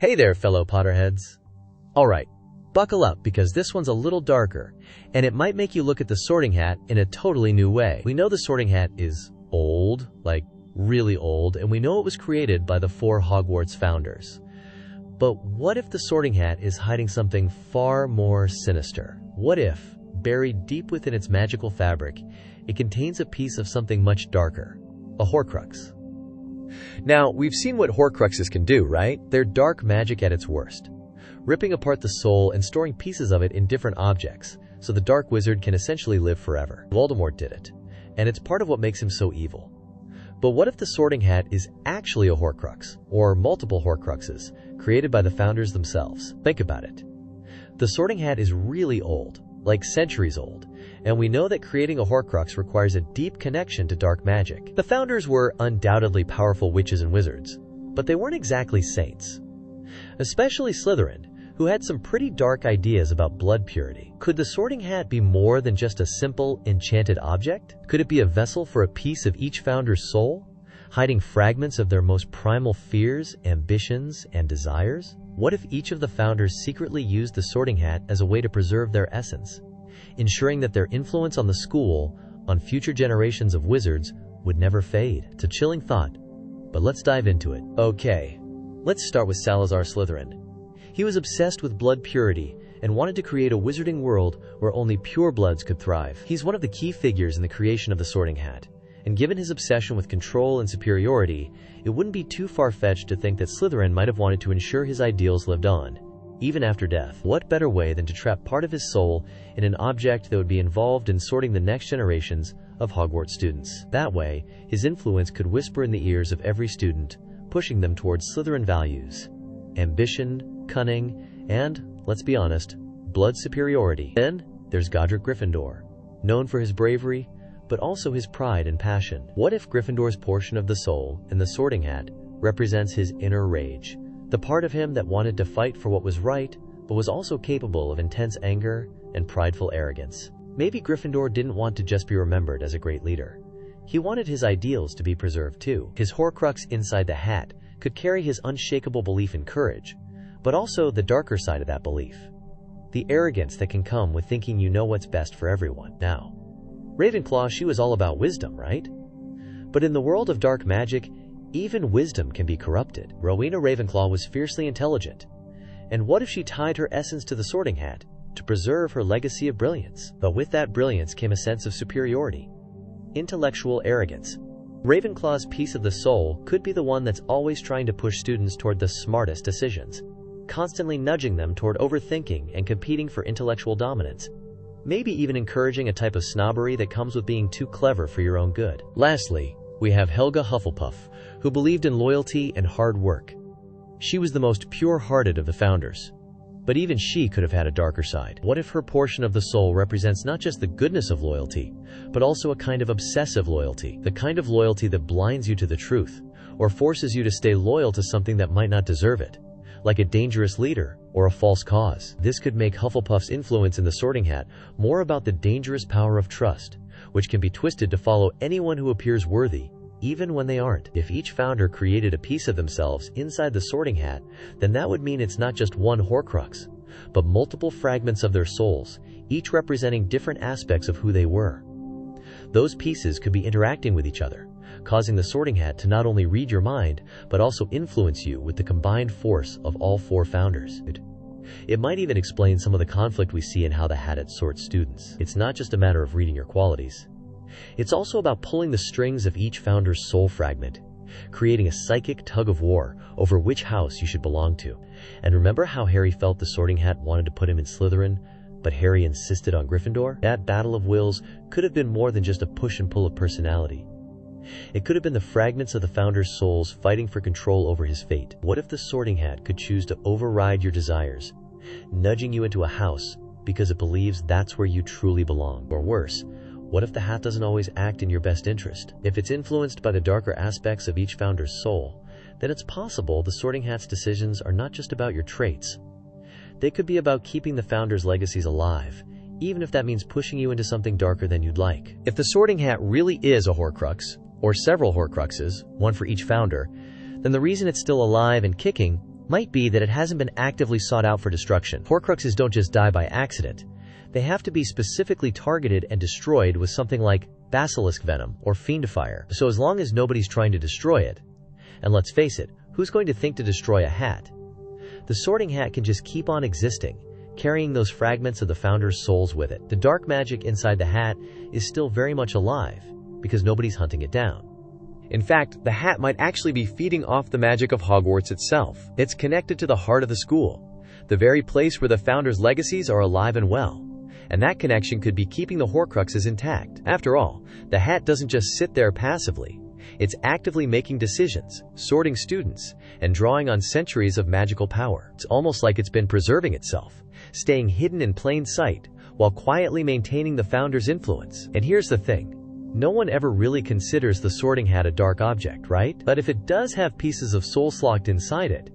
Hey there, fellow Potterheads. Alright, buckle up because this one's a little darker, and it might make you look at the Sorting Hat in a totally new way. We know the Sorting Hat is old, like really old, and we know it was created by the 4 Hogwarts founders. But what if the Sorting Hat is hiding something far more sinister? What if, buried deep within its magical fabric, it contains a piece of something much darker, a horcrux? Now, we've seen what horcruxes can do, right? They're dark magic at its worst, ripping apart the soul and storing pieces of it in different objects, so the dark wizard can essentially live forever. Voldemort did it, and it's part of what makes him so evil. But what if the Sorting Hat is actually a horcrux, or multiple horcruxes, created by the founders themselves? Think about it. The Sorting Hat is really old, like centuries old, and we know that creating a horcrux requires a deep connection to dark magic. The founders were undoubtedly powerful witches and wizards, but they weren't exactly saints. Especially Slytherin, who had some pretty dark ideas about blood purity. Could the Sorting Hat be more than just a simple, enchanted object? Could it be a vessel for a piece of each founder's soul, hiding fragments of their most primal fears, ambitions, and desires? What if each of the founders secretly used the Sorting Hat as a way to preserve their essence, ensuring that their influence on the school, on future generations of wizards, would never fade? It's a chilling thought, but let's dive into it. Okay, let's start with Salazar Slytherin. He was obsessed with blood purity and wanted to create a wizarding world where only pure bloods could thrive. He's one of the key figures in the creation of the Sorting Hat, and given his obsession with control and superiority, it wouldn't be too far-fetched to think that Slytherin might have wanted to ensure his ideals lived on, even after death. What better way than to trap part of his soul in an object that would be involved in sorting the next generations of Hogwarts students? That way, his influence could whisper in the ears of every student, pushing them towards Slytherin values: ambition, cunning, and, let's be honest, blood superiority. Then, there's Godric Gryffindor, known for his bravery, but also his pride and passion. What if Gryffindor's portion of the soul in the Sorting Hat represents his inner rage, the part of him that wanted to fight for what was right, but was also capable of intense anger and prideful arrogance? Maybe Gryffindor didn't want to just be remembered as a great leader. He wanted his ideals to be preserved too. His horcrux inside the hat could carry his unshakable belief in courage, but also the darker side of that belief, the arrogance that can come with thinking you know what's best for everyone. Now, Ravenclaw, she was all about wisdom, right? But in the world of dark magic, even wisdom can be corrupted. Rowena Ravenclaw was fiercely intelligent, and what if she tied her essence to the Sorting Hat to preserve her legacy of brilliance? But with that brilliance came a sense of superiority, intellectual arrogance. Ravenclaw's piece of the soul could be the one that's always trying to push students toward the smartest decisions, constantly nudging them toward overthinking and competing for intellectual dominance, maybe even encouraging a type of snobbery that comes with being too clever for your own good. Lastly, we have Helga Hufflepuff, who believed in loyalty and hard work. She was the most pure-hearted of the founders, but even she could have had a darker side. What if her portion of the soul represents not just the goodness of loyalty, but also a kind of obsessive loyalty, the kind of loyalty that blinds you to the truth, or forces you to stay loyal to something that might not deserve it, like a dangerous leader or a false cause? This could make Hufflepuff's influence in the Sorting Hat more about the dangerous power of trust, which can be twisted to follow anyone who appears worthy, even when they aren't. If each founder created a piece of themselves inside the Sorting Hat, then that would mean it's not just one horcrux, but multiple fragments of their souls, each representing different aspects of who they were. Those pieces could be interacting with each other, causing the Sorting Hat to not only read your mind, but also influence you with the combined force of all 4 founders. It might even explain some of the conflict we see in how the Hat sorts students. It's not just a matter of reading your qualities. It's also about pulling the strings of each founder's soul fragment, creating a psychic tug-of-war over which house you should belong to. And remember how Harry felt the Sorting Hat wanted to put him in Slytherin, but Harry insisted on Gryffindor? That battle of wills could have been more than just a push and pull of personality. It could have been the fragments of the founder's souls fighting for control over his fate. What if the Sorting Hat could choose to override your desires, nudging you into a house because it believes that's where you truly belong? Or worse, what if the Hat doesn't always act in your best interest? If it's influenced by the darker aspects of each founder's soul, then it's possible the Sorting Hat's decisions are not just about your traits. They could be about keeping the founders' legacies alive, even if that means pushing you into something darker than you'd like. If the Sorting Hat really is a horcrux, or several horcruxes, one for each founder, then the reason it's still alive and kicking might be that it hasn't been actively sought out for destruction. Horcruxes don't just die by accident. They have to be specifically targeted and destroyed with something like basilisk venom or fiendifier. So as long as nobody's trying to destroy it, and let's face it, who's going to think to destroy a hat? The Sorting Hat can just keep on existing, carrying those fragments of the founder's souls with it. The dark magic inside the hat is still very much alive because nobody's hunting it down. In fact, the hat might actually be feeding off the magic of Hogwarts itself. It's connected to the heart of the school, the very place where the founder's legacies are alive and well. And that connection could be keeping the Horcruxes intact. After all, the hat doesn't just sit there passively. It's actively making decisions, sorting students, and drawing on centuries of magical power. It's almost like it's been preserving itself, staying hidden in plain sight, while quietly maintaining the founder's influence. And here's the thing. No one ever really considers the Sorting Hat a dark object, right? But if it does have pieces of souls locked inside it,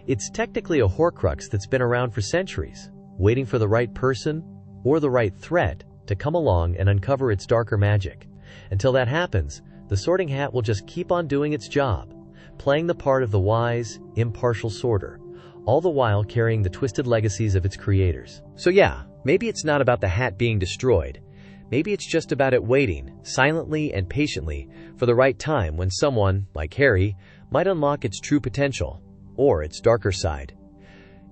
it's technically a Horcrux that's been around for centuries, waiting for the right person or the right threat to come along and uncover its darker magic. Until that happens, the Sorting Hat will just keep on doing its job, playing the part of the wise, impartial sorter, all the while carrying the twisted legacies of its creators. So yeah, maybe it's not about the hat being destroyed. Maybe it's just about it waiting, silently and patiently, for the right time when someone, like Harry, might unlock its true potential, or its darker side.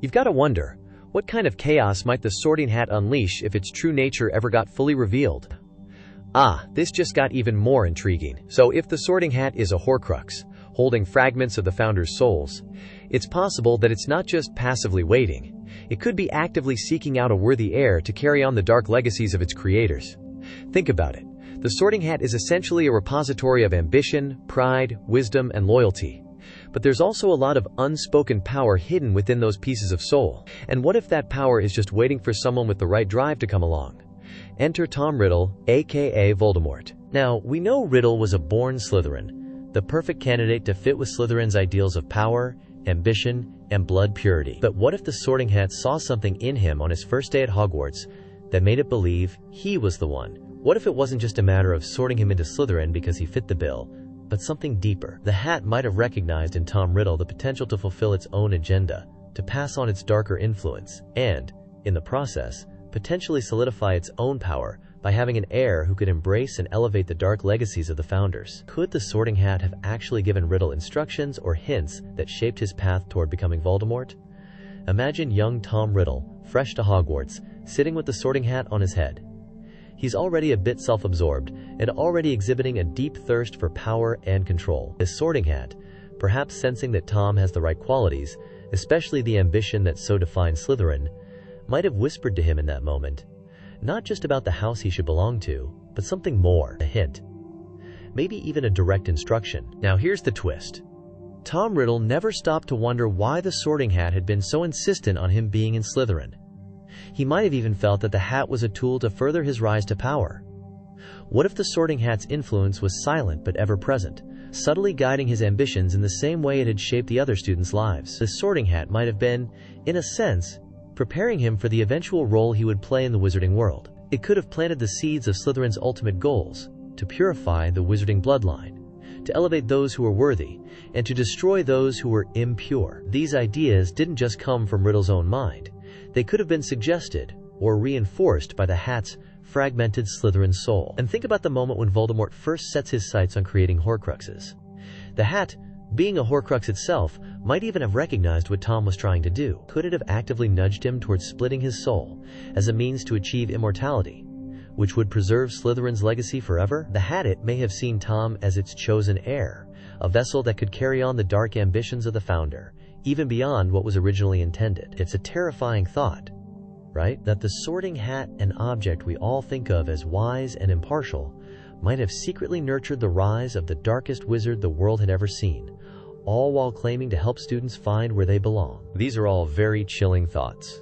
You've got to wonder, what kind of chaos might the Sorting Hat unleash if its true nature ever got fully revealed? This just got even more intriguing. So if the Sorting Hat is a Horcrux, holding fragments of the founder's souls, it's possible that it's not just passively waiting. It could be actively seeking out a worthy heir to carry on the dark legacies of its creators. Think about it. The Sorting Hat is essentially a repository of ambition, pride, wisdom, and loyalty. But there's also a lot of unspoken power hidden within those pieces of soul. And what if that power is just waiting for someone with the right drive to come along? Enter Tom Riddle, aka Voldemort. Now, we know Riddle was a born Slytherin, the perfect candidate to fit with Slytherin's ideals of power, ambition, and blood purity. But what if the Sorting Hat saw something in him on his first day at Hogwarts that made it believe he was the one? What if it wasn't just a matter of sorting him into Slytherin because he fit the bill, but something deeper? The hat might have recognized in Tom Riddle the potential to fulfill its own agenda, to pass on its darker influence, and, in the process, potentially solidify its own power by having an heir who could embrace and elevate the dark legacies of the founders. Could the Sorting Hat have actually given Riddle instructions or hints that shaped his path toward becoming Voldemort? Imagine young Tom Riddle, fresh to Hogwarts, sitting with the Sorting Hat on his head. He's already a bit self-absorbed and already exhibiting a deep thirst for power and control. This Sorting Hat, perhaps sensing that Tom has the right qualities, especially the ambition that so defines Slytherin, might have whispered to him in that moment, not just about the house he should belong to, but something more, a hint. Maybe even a direct instruction. Now here's the twist. Tom Riddle never stopped to wonder why the Sorting Hat had been so insistent on him being in Slytherin. He might have even felt that the hat was a tool to further his rise to power. What if the Sorting Hat's influence was silent but ever present, subtly guiding his ambitions in the same way it had shaped the other students' lives? The Sorting Hat might have been, in a sense, preparing him for the eventual role he would play in the wizarding world. It could have planted the seeds of Slytherin's ultimate goals, to purify the wizarding bloodline, to elevate those who were worthy, and to destroy those who were impure. These ideas didn't just come from Riddle's own mind. They could have been suggested or reinforced by the hat's fragmented Slytherin soul. And think about the moment when Voldemort first sets his sights on creating Horcruxes. The hat, being a Horcrux itself, might even have recognized what Tom was trying to do. Could it have actively nudged him towards splitting his soul as a means to achieve immortality, which would preserve Slytherin's legacy forever? The Hat may have seen Tom as its chosen heir, a vessel that could carry on the dark ambitions of the founder, even beyond what was originally intended. It's a terrifying thought, right? That the Sorting Hat, an object we all think of as wise and impartial, might have secretly nurtured the rise of the darkest wizard the world had ever seen, all while claiming to help students find where they belong. These are all very chilling thoughts.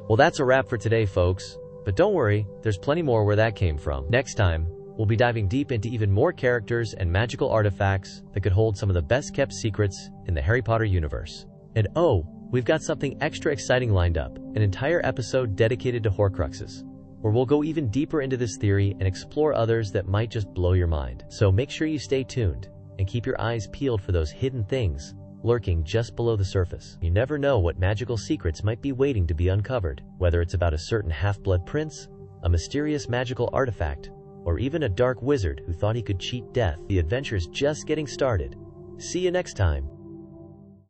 Well, that's a wrap for today, folks. But don't worry, there's plenty more where that came from. Next time, we'll be diving deep into even more characters and magical artifacts that could hold some of the best-kept secrets in the Harry Potter universe. And oh, we've got something extra exciting lined up, an entire episode dedicated to Horcruxes, where we'll go even deeper into this theory and explore others that might just blow your mind. So make sure you stay tuned and keep your eyes peeled for those hidden things lurking just below the surface. You never know what magical secrets might be waiting to be uncovered, whether it's about a certain half-blood prince, a mysterious magical artifact, or even a dark wizard who thought he could cheat death. The adventure's just getting started. See you next time.